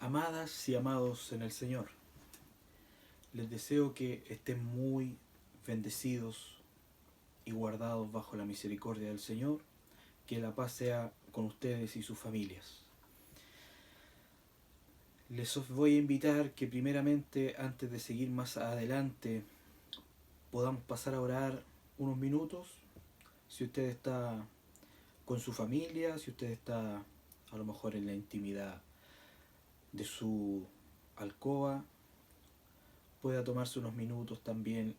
Amadas y amados en el Señor, les deseo que estén muy bendecidos y guardados bajo la misericordia del Señor, que la paz sea con ustedes y sus familias. Les voy a invitar que primeramente, antes de seguir más adelante, podamos pasar a orar unos minutos. Si usted está con su familia, si usted está a lo mejor en la intimidad de su alcoba, pueda tomarse unos minutos también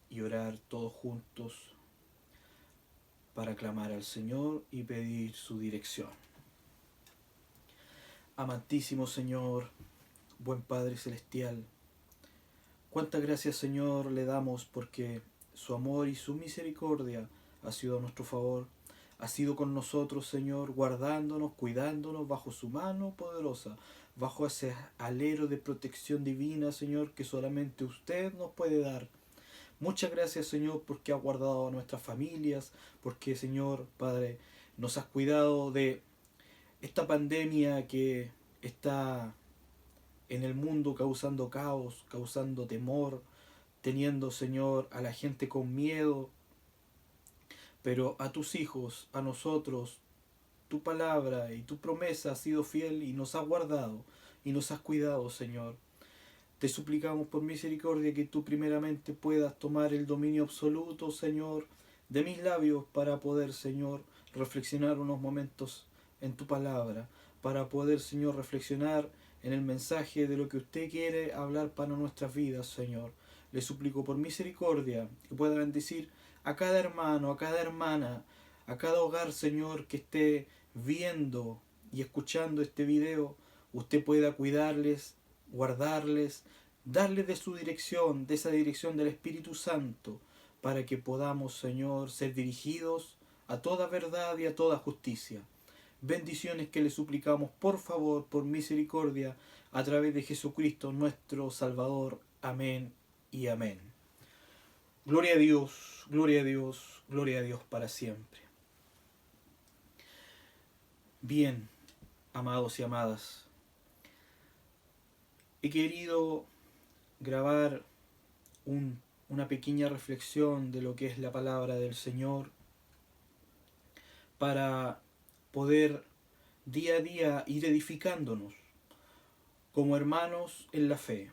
y orar todos juntos para clamar al Señor y pedir su dirección. Amantísimo Señor, buen Padre Celestial, cuántas gracias, Señor, le damos porque su amor y su misericordia ha sido a nuestro favor, ha sido con nosotros, Señor, guardándonos, cuidándonos bajo su mano poderosa, bajo ese alero de protección divina, Señor, que solamente usted nos puede dar. Muchas gracias, Señor, porque has guardado a nuestras familias, porque, Señor, Padre, nos has cuidado de esta pandemia que está en el mundo causando caos, causando temor, teniendo, Señor, a la gente con miedo. Pero a tus hijos, a nosotros, tu palabra y tu promesa ha sido fiel y nos has guardado y nos has cuidado, Señor. Te suplicamos por misericordia que tú primeramente puedas tomar el dominio absoluto, Señor, de mis labios para poder, Señor, reflexionar unos momentos en tu palabra, para poder, Señor, reflexionar en el mensaje de lo que usted quiere hablar para nuestras vidas, Señor. Le suplico por misericordia que pueda bendecir a cada hermano, a cada hermana, a cada hogar, Señor, que esté viendo y escuchando este video. Usted pueda cuidarles, guardarles, darles de su dirección, de esa dirección del Espíritu Santo, para que podamos, Señor, ser dirigidos a toda verdad y a toda justicia. Bendiciones que le suplicamos, por favor, por misericordia, a través de Jesucristo, nuestro Salvador. Amén y amén. Gloria a Dios, gloria a Dios, gloria a Dios para siempre. Bien, amados y amadas, he querido grabar una pequeña reflexión de lo que es la palabra del Señor para poder día a día ir edificándonos como hermanos en la fe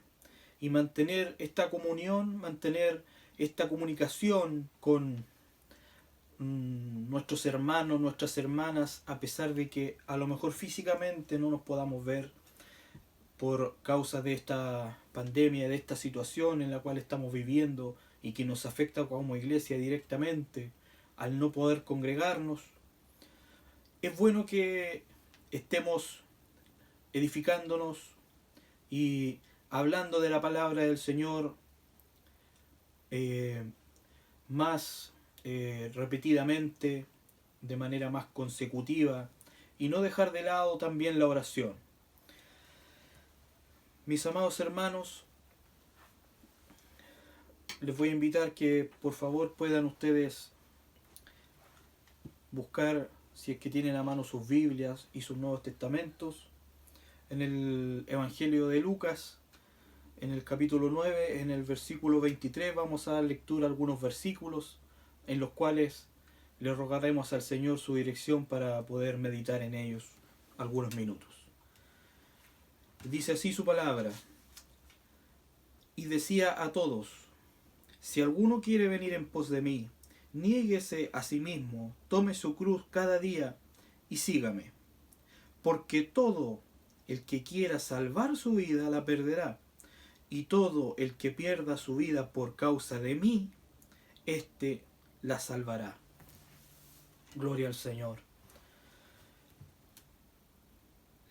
y mantener esta comunión, mantener esta comunicación con nuestros hermanos, nuestras hermanas, a pesar de que a lo mejor físicamente no nos podamos ver por causa de esta pandemia, de esta situación en la cual estamos viviendo y que nos afecta como iglesia directamente al no poder congregarnos. Es bueno que estemos edificándonos y hablando de la palabra del Señor más repetidamente, de manera más consecutiva, y no dejar de lado también la oración. Mis amados hermanos, les voy a invitar que por favor puedan ustedes buscar, si es que tienen a mano sus Biblias y sus Nuevos Testamentos, en el Evangelio de Lucas, en el capítulo 9, en el versículo 23, vamos a dar lectura a algunos versículos en los cuales le rogaremos al Señor su dirección para poder meditar en ellos algunos minutos. Dice así su palabra: y decía a todos, si alguno quiere venir en pos de mí, niéguese a sí mismo, tome su cruz cada día y sígame. Porque todo el que quiera salvar su vida la perderá, y todo el que pierda su vida por causa de mí, éste la salvará. Gloria al Señor.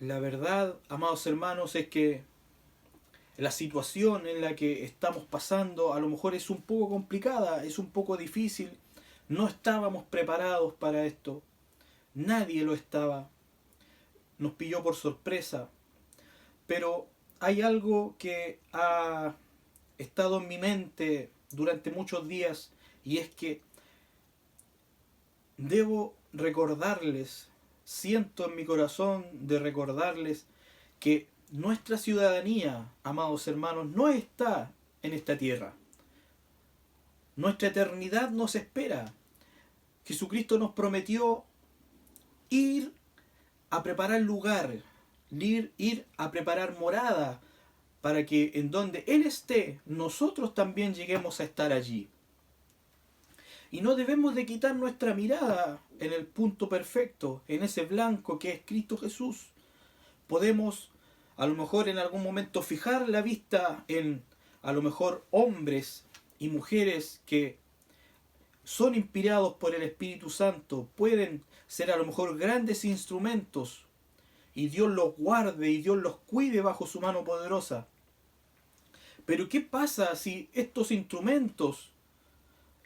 La verdad, amados hermanos, es que la situación en la que estamos pasando a lo mejor es un poco complicada, es un poco difícil. No estábamos preparados para esto. Nadie lo estaba. Nos pilló por sorpresa. Pero hay algo que ha estado en mi mente durante muchos días, y es que debo recordarles, siento en mi corazón de recordarles que nuestra ciudadanía, amados hermanos, no está en esta tierra. Nuestra eternidad nos espera. Jesucristo nos prometió ir a preparar lugar, ir a preparar morada, para que en donde Él esté, nosotros también lleguemos a estar allí. Y no debemos de quitar nuestra mirada en el punto perfecto, en ese blanco que es Cristo Jesús. Podemos a lo mejor en algún momento fijar la vista en a lo mejor hombres y mujeres que son inspirados por el Espíritu Santo, pueden ser a lo mejor grandes instrumentos y Dios los guarde y Dios los cuide bajo su mano poderosa. Pero ¿qué pasa si estos instrumentos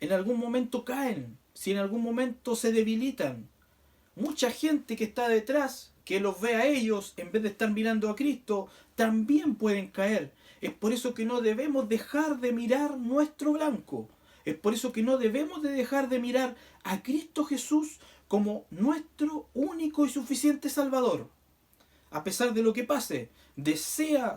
en algún momento caen? Si en algún momento se debilitan. Mucha gente que está detrás, que los ve a ellos, en vez de estar mirando a Cristo, también pueden caer. Es por eso que no debemos dejar de mirar nuestro blanco. Es por eso que no debemos de dejar de mirar a Cristo Jesús como nuestro único y suficiente Salvador. A pesar de lo que pase, sea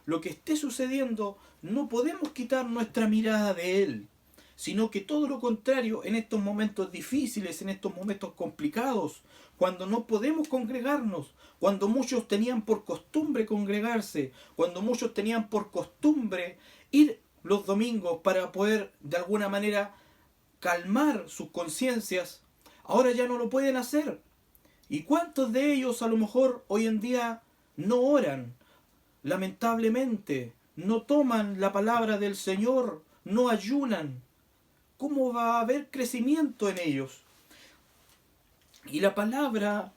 lo que esté sucediendo, no podemos quitar nuestra mirada de Él, sino que todo lo contrario, en estos momentos difíciles, en estos momentos complicados, cuando no podemos congregarnos, cuando muchos tenían por costumbre congregarse, cuando muchos tenían por costumbre ir los domingos para poder de alguna manera calmar sus conciencias, ahora ya no lo pueden hacer. ¿Y cuántos de ellos a lo mejor hoy en día no oran? Lamentablemente, no toman la palabra del Señor, no ayunan. ¿Cómo va a haber crecimiento en ellos? Y la palabra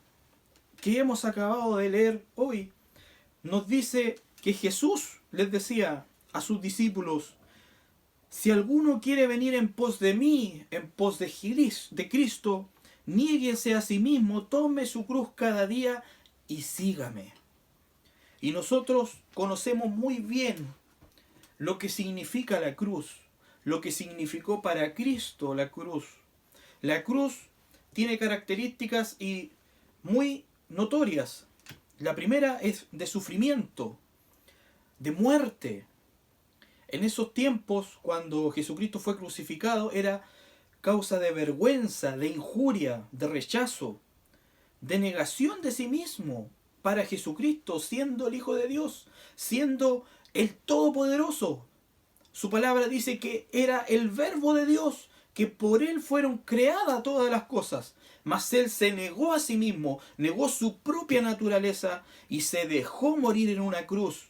que hemos acabado de leer hoy nos dice que Jesús les decía a sus discípulos: si alguno quiere venir en pos de mí, en pos de Cristo, niéguese a sí mismo, tome su cruz cada día y sígame. Y nosotros conocemos muy bien lo que significa la cruz, lo que significó para Cristo la cruz. La cruz tiene características y muy notorias. La primera es de sufrimiento, de muerte. En esos tiempos, cuando Jesucristo fue crucificado, era causa de vergüenza, de injuria, de rechazo, de negación de sí mismo para Jesucristo, siendo el Hijo de Dios, siendo el Todopoderoso. Su palabra dice que era el Verbo de Dios, que por Él fueron creadas todas las cosas. Mas Él se negó a sí mismo, negó su propia naturaleza y se dejó morir en una cruz.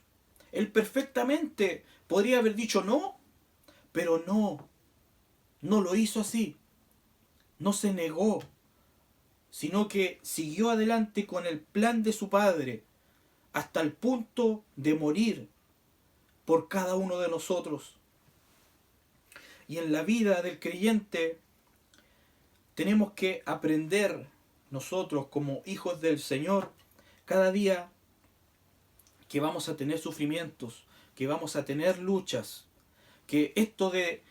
Él perfectamente podría haber dicho no, pero no lo hizo así. No se negó, sino que siguió adelante con el plan de su Padre hasta el punto de morir por cada uno de nosotros. Y en la vida del creyente tenemos que aprender nosotros como hijos del Señor cada día que vamos a tener sufrimientos, que vamos a tener luchas, que esto de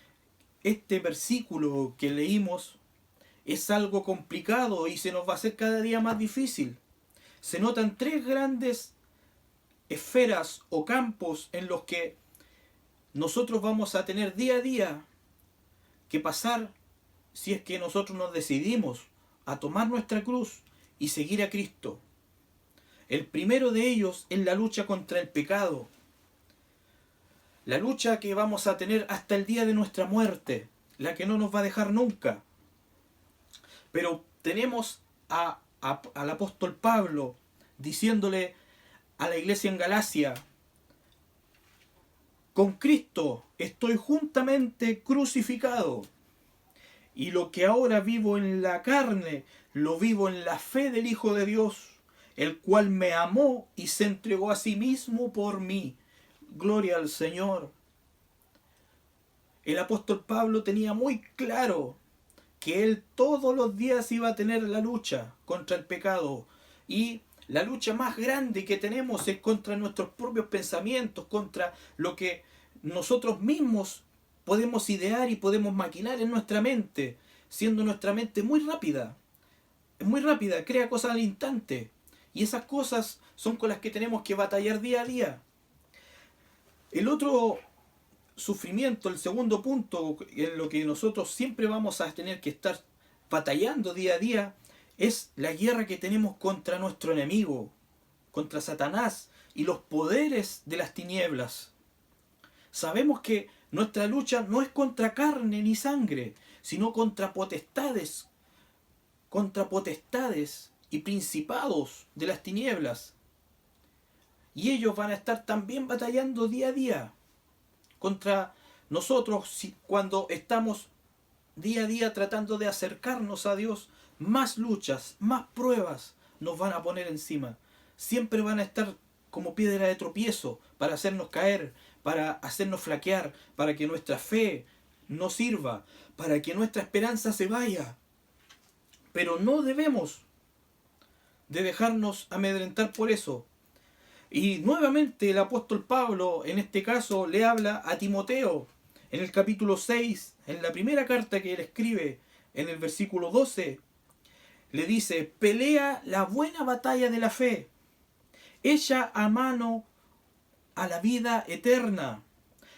este versículo que leímos es algo complicado y se nos va a hacer cada día más difícil. Se notan tres grandes esferas o campos en los que nosotros vamos a tener día a día que pasar si es que nosotros nos decidimos a tomar nuestra cruz y seguir a Cristo. El primero de ellos es la lucha contra el pecado. La lucha que vamos a tener hasta el día de nuestra muerte, la que no nos va a dejar nunca. Pero tenemos al apóstol Pablo diciéndole a la iglesia en Galacia: con Cristo estoy juntamente crucificado, y lo que ahora vivo en la carne, lo vivo en la fe del Hijo de Dios, el cual me amó y se entregó a sí mismo por mí. Gloria al Señor. El apóstol Pablo tenía muy claro que él todos los días iba a tener la lucha contra el pecado. Y la lucha más grande que tenemos es contra nuestros propios pensamientos, contra lo que nosotros mismos podemos idear y podemos maquinar en nuestra mente, siendo nuestra mente muy rápida, crea cosas al instante. Y esas cosas son con las que tenemos que batallar día a día. El otro sufrimiento, el segundo punto en lo que nosotros siempre vamos a tener que estar batallando día a día, es la guerra que tenemos contra nuestro enemigo, contra Satanás y los poderes de las tinieblas. Sabemos que nuestra lucha no es contra carne ni sangre, sino contra potestades y principados de las tinieblas. Y ellos van a estar también batallando día a día contra nosotros cuando estamos día a día tratando de acercarnos a Dios. Más luchas, más pruebas nos van a poner encima. Siempre van a estar como piedra de tropiezo para hacernos caer, para hacernos flaquear, para que nuestra fe no sirva, para que nuestra esperanza se vaya. Pero no debemos de dejarnos amedrentar por eso. Y nuevamente el apóstol Pablo en este caso le habla a Timoteo en el capítulo 6, en la primera carta que él escribe, en el versículo 12, le dice: pelea la buena batalla de la fe, echa a mano a la vida eterna,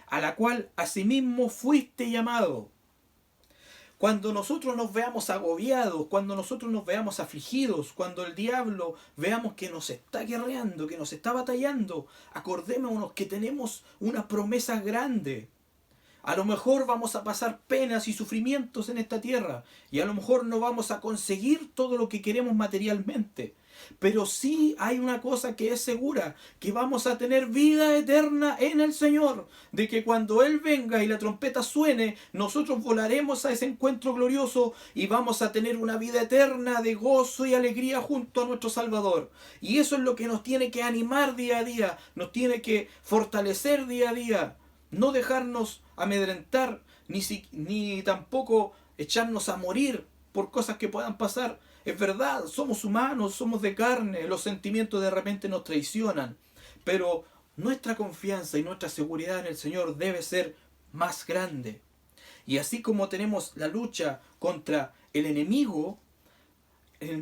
a la cual asimismo fuiste llamado. Cuando nosotros nos veamos agobiados, cuando nosotros nos veamos afligidos, cuando el diablo veamos que nos está guerreando, que nos está batallando, acordémonos que tenemos una promesa grande. A lo mejor vamos a pasar penas y sufrimientos en esta tierra, y a lo mejor no vamos a conseguir todo lo que queremos materialmente. Pero sí hay una cosa que es segura, que vamos a tener vida eterna en el Señor, de que cuando Él venga y la trompeta suene, nosotros volaremos a ese encuentro glorioso y vamos a tener una vida eterna de gozo y alegría junto a nuestro Salvador. Y eso es lo que nos tiene que animar día a día, nos tiene que fortalecer día a día, no dejarnos amedrentar, ni tampoco echarnos a morir por cosas que puedan pasar. Es verdad, somos humanos, somos de carne, los sentimientos de repente nos traicionan, pero nuestra confianza y nuestra seguridad en el Señor debe ser más grande. Y así como tenemos la lucha contra el enemigo, en el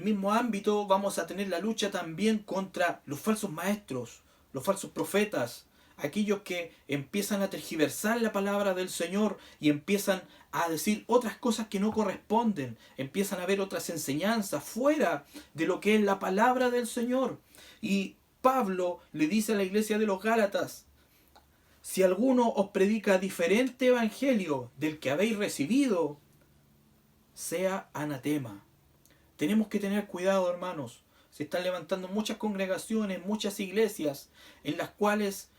mismo ámbito vamos a tener la lucha también contra los falsos maestros, los falsos profetas, aquellos que empiezan a tergiversar la palabra del Señor y empiezan a decir otras cosas que no corresponden, empiezan a ver otras enseñanzas fuera de lo que es la palabra del Señor. Y Pablo le dice a la iglesia de los Gálatas: si alguno os predica diferente evangelio del que habéis recibido, sea anatema. Tenemos que tener cuidado, hermanos. Se están levantando muchas congregaciones, muchas iglesias, en las cuales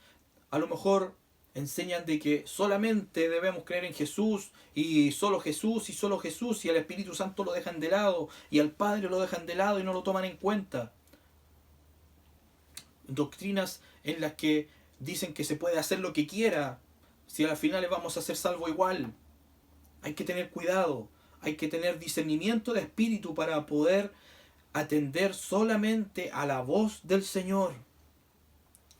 a lo mejor enseñan de que solamente debemos creer en Jesús y solo Jesús y solo Jesús, y al Espíritu Santo lo dejan de lado y al Padre lo dejan de lado y no lo toman en cuenta. Doctrinas en las que dicen que se puede hacer lo que quiera, si a las finales vamos a ser salvos igual. Hay que tener cuidado, hay que tener discernimiento de espíritu para poder atender solamente a la voz del Señor.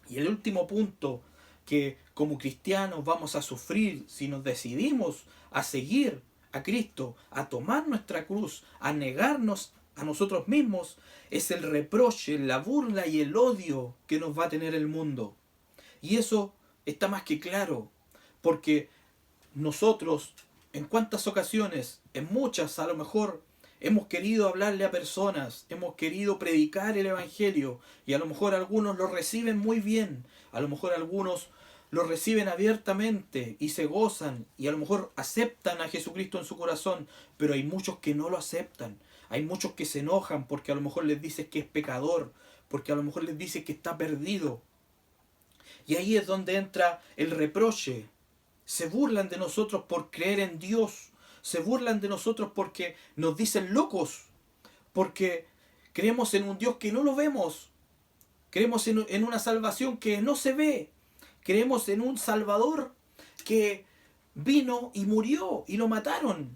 Y el último punto que como cristianos vamos a sufrir si nos decidimos a seguir a Cristo, a tomar nuestra cruz, a negarnos a nosotros mismos, es el reproche, la burla y el odio que nos va a tener el mundo. Y eso está más que claro, porque nosotros, en cuántas ocasiones, en muchas a lo mejor, hemos querido hablarle a personas, hemos querido predicar el Evangelio, y a lo mejor algunos lo reciben muy bien, a lo mejor algunos lo reciben abiertamente y se gozan, y a lo mejor aceptan a Jesucristo en su corazón, pero hay muchos que no lo aceptan, hay muchos que se enojan porque a lo mejor les dices que es pecador, porque a lo mejor les dices que está perdido. Y ahí es donde entra el reproche. Se burlan de nosotros por creer en Dios, se burlan de nosotros porque nos dicen locos, porque creemos en un Dios que no lo vemos, creemos en una salvación que no se ve, creemos en un Salvador que vino y murió y lo mataron,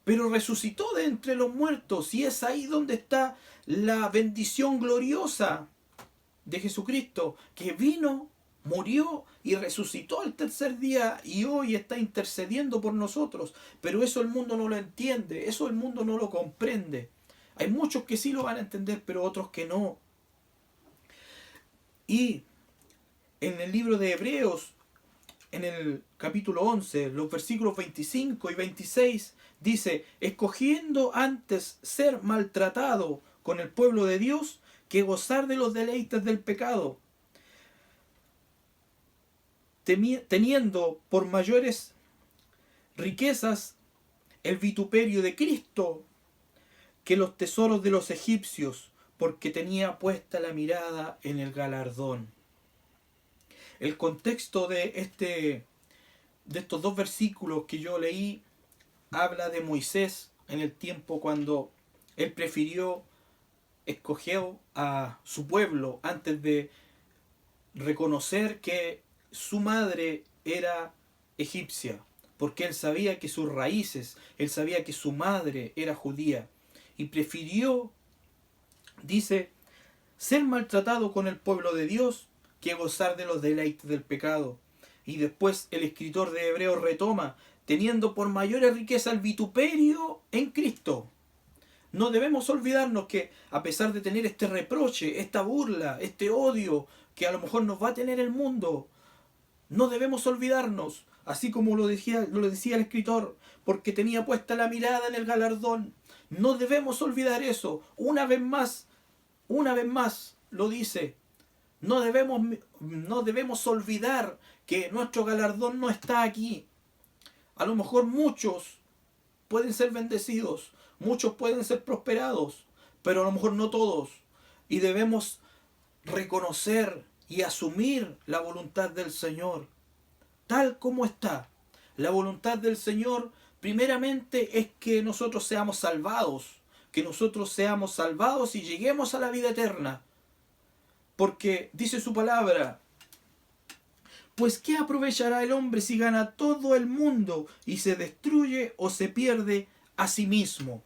pero resucitó de entre los muertos, y es ahí donde está la bendición gloriosa de Jesucristo, que vino, murió y resucitó al tercer día y hoy está intercediendo por nosotros. Pero eso el mundo no lo entiende, eso el mundo no lo comprende. Hay muchos que sí lo van a entender, pero otros que no. Y en el libro de Hebreos, en el capítulo 11, los versículos 25 y 26, dice, escogiendo antes ser maltratado con el pueblo de Dios que gozar de los deleites del pecado, teniendo por mayores riquezas el vituperio de Cristo que los tesoros de los egipcios, porque tenía puesta la mirada en el galardón. El contexto de estos dos versículos que yo leí habla de Moisés en el tiempo cuando él escogió a su pueblo antes de reconocer que su madre era egipcia, porque él sabía que sus raíces, él sabía que su madre era judía, y prefirió, dice, ser maltratado con el pueblo de Dios que gozar de los deleites del pecado. Y después el escritor de Hebreos retoma, teniendo por mayores riqueza el vituperio en Cristo. No debemos olvidarnos que a pesar de tener este reproche, esta burla, este odio que a lo mejor nos va a tener el mundo, no debemos olvidarnos, así como lo decía el escritor, porque tenía puesta la mirada en el galardón. No debemos olvidar eso. Una vez más lo dice. No debemos olvidar que nuestro galardón no está aquí. A lo mejor muchos pueden ser bendecidos, muchos pueden ser prosperados, pero a lo mejor no todos. Y debemos reconocer y asumir la voluntad del Señor, tal como está. La voluntad del Señor, primeramente, es que nosotros seamos salvados, y lleguemos a la vida eterna. Porque dice su palabra, pues ¿qué aprovechará el hombre si gana todo el mundo y se destruye o se pierde a sí mismo?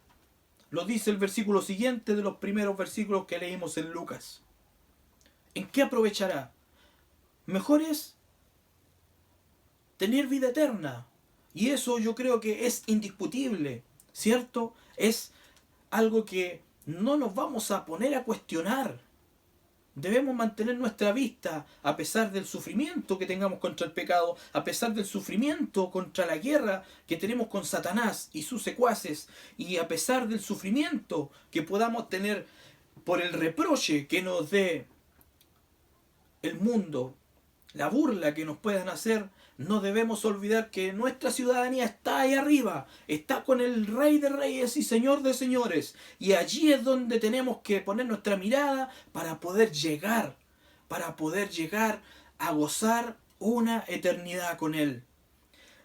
Lo dice el versículo siguiente de los primeros versículos que leímos en Lucas. ¿En qué aprovechará? Mejor es tener vida eterna. Y eso yo creo que es indiscutible, ¿cierto? Es algo que no nos vamos a poner a cuestionar. Debemos mantener nuestra vista a pesar del sufrimiento que tengamos contra el pecado, a pesar del sufrimiento contra la guerra que tenemos con Satanás y sus secuaces, y a pesar del sufrimiento que podamos tener por el reproche que nos dé el mundo, la burla que nos puedan hacer. No debemos olvidar que nuestra ciudadanía está ahí arriba, está con el Rey de Reyes y Señor de Señores, y allí es donde tenemos que poner nuestra mirada para poder llegar a gozar una eternidad con Él.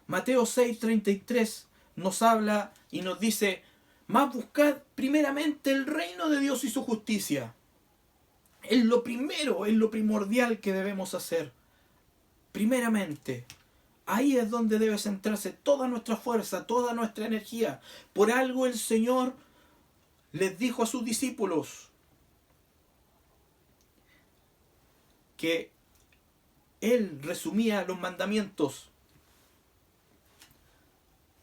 Mateo 6:33 nos habla y nos dice, mas buscad primeramente el reino de Dios y su justicia. Es lo primero, es lo primordial que debemos hacer. Primeramente, ahí es donde debe centrarse toda nuestra fuerza, toda nuestra energía. Por algo el Señor les dijo a sus discípulos que Él resumía los mandamientos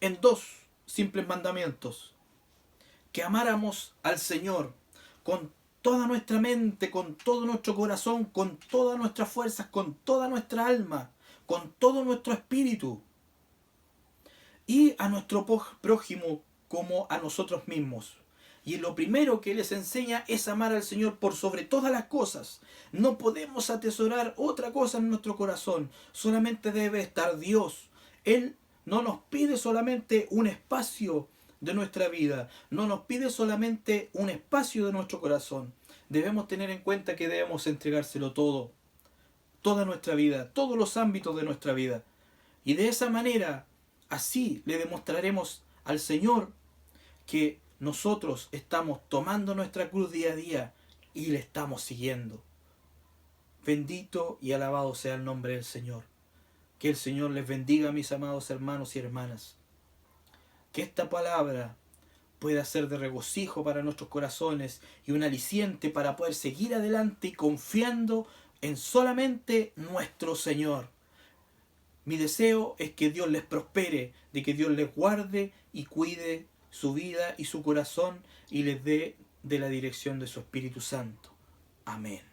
en dos simples mandamientos. Que amáramos al Señor con toda nuestra mente, con todo nuestro corazón, con todas nuestras fuerzas, con toda nuestra alma, con todo nuestro espíritu. Y a nuestro prójimo como a nosotros mismos. Y lo primero que les enseña es amar al Señor por sobre todas las cosas. No podemos atesorar otra cosa en nuestro corazón. Solamente debe estar Dios. Él no nos pide solamente un espacio de nuestra vida. No nos pide solamente un espacio de nuestro corazón. Debemos tener en cuenta que debemos entregárselo todo. Toda nuestra vida, todos los ámbitos de nuestra vida. Y de esa manera, así le demostraremos al Señor que nosotros estamos tomando nuestra cruz día a día y le estamos siguiendo. Bendito y alabado sea el nombre del Señor. Que el Señor les bendiga, mis amados hermanos y hermanas. Que esta palabra pueda ser de regocijo para nuestros corazones y un aliciente para poder seguir adelante y confiando en solamente nuestro Señor. Mi deseo es que Dios les prospere, de que Dios les guarde y cuide su vida y su corazón y les dé de la dirección de su Espíritu Santo. Amén.